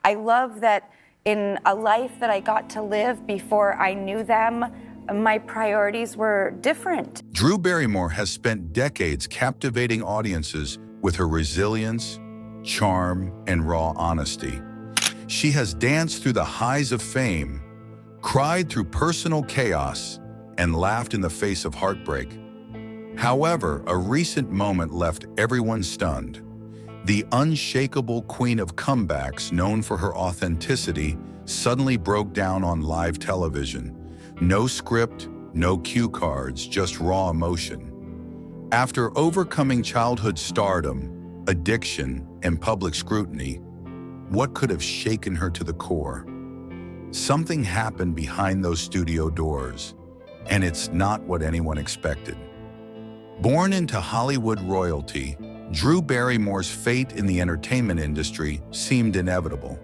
I love that in a life that I got to live before I knew them, my priorities were different. Drew Barrymore has spent decades captivating audiences with her resilience, charm, and raw honesty. She has danced through the highs of fame, cried through personal chaos, and laughed in the face of heartbreak. However, a recent moment left everyone stunned. The unshakable queen of comebacks, known for her authenticity, suddenly broke down on live television. No script, no cue cards, just raw emotion. After overcoming childhood stardom, addiction, and public scrutiny, what could have shaken her to the core? Something happened behind those studio doors, and it's not what anyone expected. Born into Hollywood royalty, Drew Barrymore's fate in the entertainment industry seemed inevitable.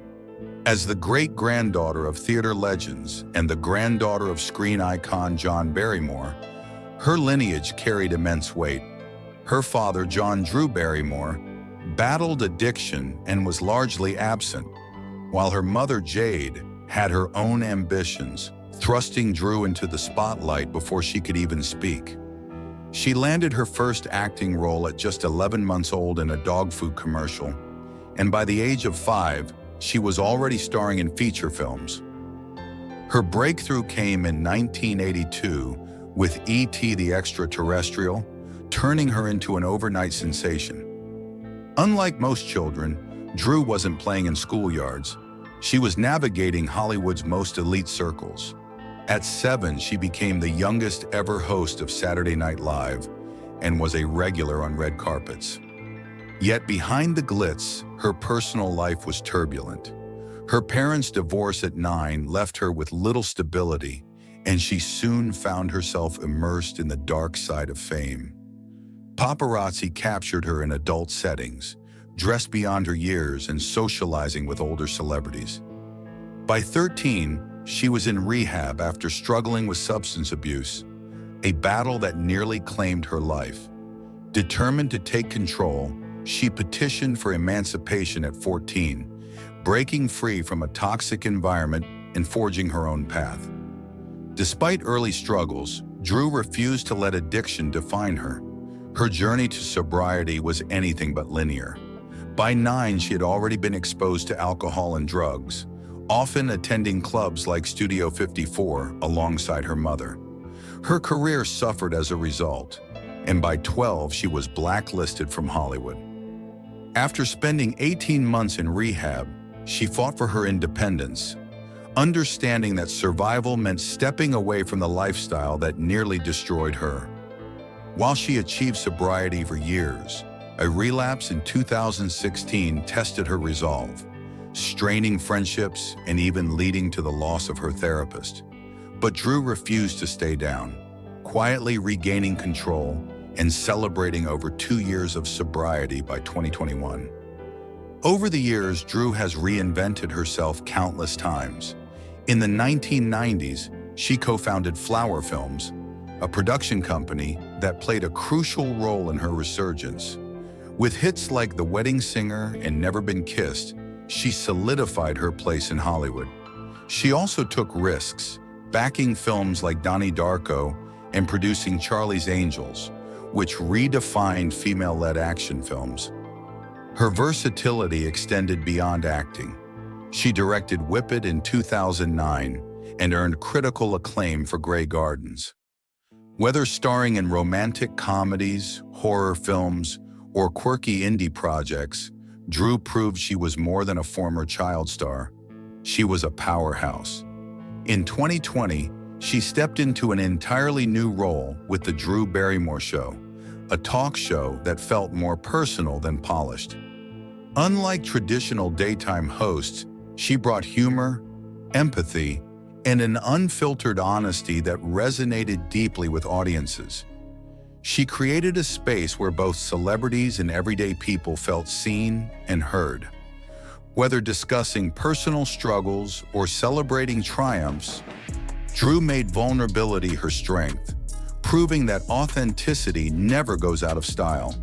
As the great-granddaughter of theater legends and the granddaughter of screen icon John Barrymore, her lineage carried immense weight. Her father, John Drew Barrymore, battled addiction and was largely absent, while her mother, Jade, had her own ambitions, thrusting Drew into the spotlight before she could even speak. She landed her first acting role at just 11 months old in a dog food commercial, and by the age of 5, she was already starring in feature films. Her breakthrough came in 1982 with E.T. the Extraterrestrial, turning her into an overnight sensation. Unlike most children, Drew wasn't playing in schoolyards. She was navigating Hollywood's most elite circles. At 7, she became the youngest ever host of Saturday Night Live and was a regular on red carpets. Yet behind the glitz, her personal life was turbulent. Her parents' divorce at 9 left her with little stability, and she soon found herself immersed in the dark side of fame. Paparazzi captured her in adult settings, dressed beyond her years and socializing with older celebrities. By 13, she was in rehab after struggling with substance abuse, a battle that nearly claimed her life. Determined to take control, she petitioned for emancipation at 14, breaking free from a toxic environment and forging her own path. Despite early struggles, Drew refused to let addiction define her. Her journey to sobriety was anything but linear. By 9, she had already been exposed to alcohol and drugs, often attending clubs like Studio 54 alongside her mother. Her career suffered as a result, and by 12, she was blacklisted from Hollywood. After spending 18 months in rehab, she fought for her independence, understanding that survival meant stepping away from the lifestyle that nearly destroyed her. While she achieved sobriety for years, a relapse in 2016 tested her resolve, straining friendships and even leading to the loss of her therapist. But Drew refused to stay down, quietly regaining control and celebrating over 2 years of sobriety by 2021. Over the years, Drew has reinvented herself countless times. In the 1990s, she co-founded Flower Films, a production company that played a crucial role in her resurgence. With hits like The Wedding Singer and Never Been Kissed, she solidified her place in Hollywood. She also took risks, backing films like Donnie Darko and producing Charlie's Angels, which redefined female-led action films. Her versatility extended beyond acting. She directed Whip It in 2009 and earned critical acclaim for Grey Gardens. Whether starring in romantic comedies, horror films, or quirky indie projects, Drew proved she was more than a former child star. She was a powerhouse. In 2020, she stepped into an entirely new role with The Drew Barrymore Show, a talk show that felt more personal than polished. Unlike traditional daytime hosts, she brought humor, empathy, and an unfiltered honesty that resonated deeply with audiences. She created a space where both celebrities and everyday people felt seen and heard. Whether discussing personal struggles or celebrating triumphs, Drew made vulnerability her strength, proving that authenticity never goes out of style.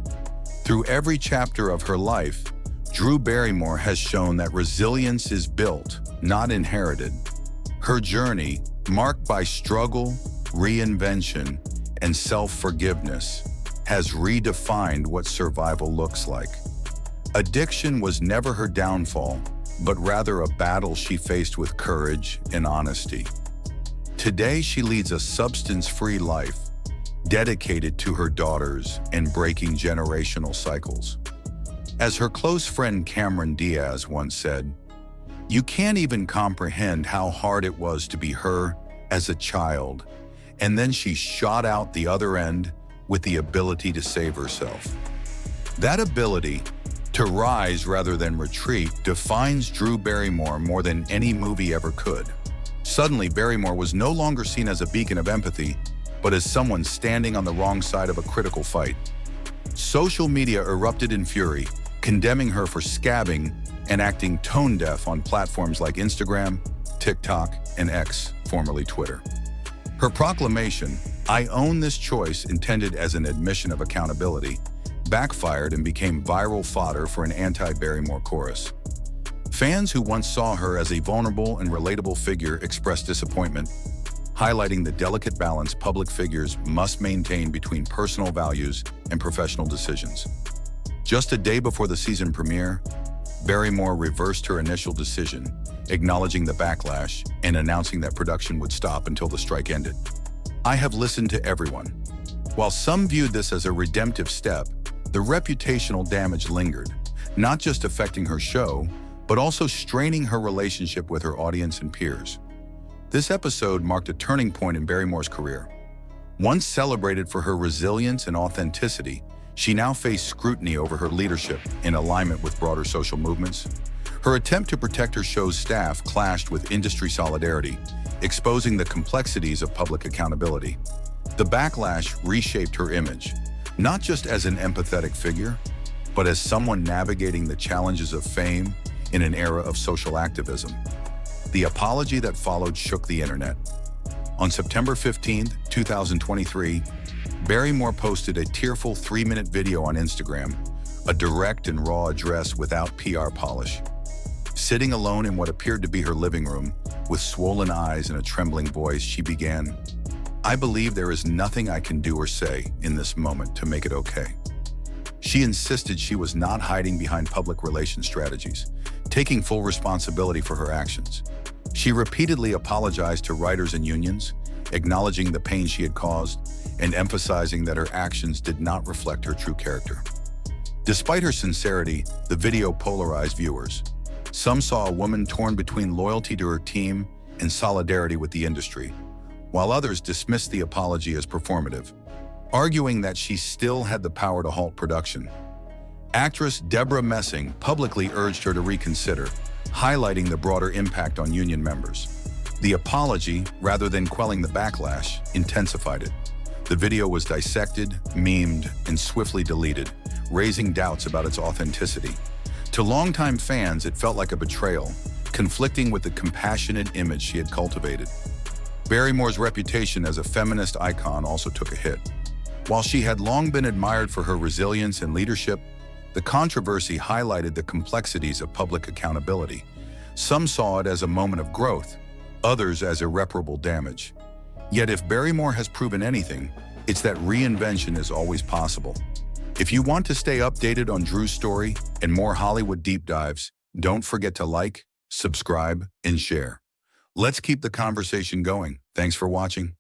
Through every chapter of her life, Drew Barrymore has shown that resilience is built, not inherited. Her journey, marked by struggle, reinvention, and self-forgiveness, has redefined what survival looks like. Addiction was never her downfall, but rather a battle she faced with courage and honesty. Today, she leads a substance-free life, dedicated to her daughters and breaking generational cycles. As her close friend Cameron Diaz once said, "You can't even comprehend how hard it was to be her as a child, and then she shot out the other end with the ability to save herself." That ability, to rise rather than retreat, defines Drew Barrymore more than any movie ever could. Suddenly, Barrymore was no longer seen as a beacon of empathy, but as someone standing on the wrong side of a critical fight. Social media erupted in fury, condemning her for scabbing and acting tone-deaf on platforms like Instagram, TikTok, and X, formerly Twitter. Her proclamation, "I own this choice," intended as an admission of accountability, backfired and became viral fodder for an anti-Barrymore chorus. Fans who once saw her as a vulnerable and relatable figure expressed disappointment, highlighting the delicate balance public figures must maintain between personal values and professional decisions. Just a day before the season premiere, Barrymore reversed her initial decision, acknowledging the backlash and announcing that production would stop until the strike ended. "I have listened to everyone." While some viewed this as a redemptive step, the reputational damage lingered, not just affecting her show, but also straining her relationship with her audience and peers. This episode marked a turning point in Barrymore's career. Once celebrated for her resilience and authenticity, she now faced scrutiny over her leadership in alignment with broader social movements. Her attempt to protect her show's staff clashed with industry solidarity, exposing the complexities of public accountability. The backlash reshaped her image, not just as an empathetic figure, but as someone navigating the challenges of fame in an era of social activism. The apology that followed shook the internet. On September 15, 2023, Barrymore posted a tearful 3-minute video on Instagram, a direct and raw address without PR polish. Sitting alone in what appeared to be her living room, with swollen eyes and a trembling voice, she began, "I believe there is nothing I can do or say in this moment to make it okay." She insisted she was not hiding behind public relations strategies, taking full responsibility for her actions. She repeatedly apologized to writers and unions, acknowledging the pain she had caused and emphasizing that her actions did not reflect her true character. Despite her sincerity, the video polarized viewers. Some saw a woman torn between loyalty to her team and solidarity with the industry, while others dismissed the apology as performative, arguing that she still had the power to halt production. Actress Deborah Messing publicly urged her to reconsider, highlighting the broader impact on union members. The apology, rather than quelling the backlash, intensified it. The video was dissected, memed, and swiftly deleted, raising doubts about its authenticity. To longtime fans, it felt like a betrayal, conflicting with the compassionate image she had cultivated. Barrymore's reputation as a feminist icon also took a hit. While she had long been admired for her resilience and leadership, the controversy highlighted the complexities of public accountability. Some saw it as a moment of growth, others as irreparable damage. Yet if Barrymore has proven anything, it's that reinvention is always possible. If you want to stay updated on Drew's story and more Hollywood deep dives, don't forget to like, subscribe, and share. Let's keep the conversation going. Thanks for watching.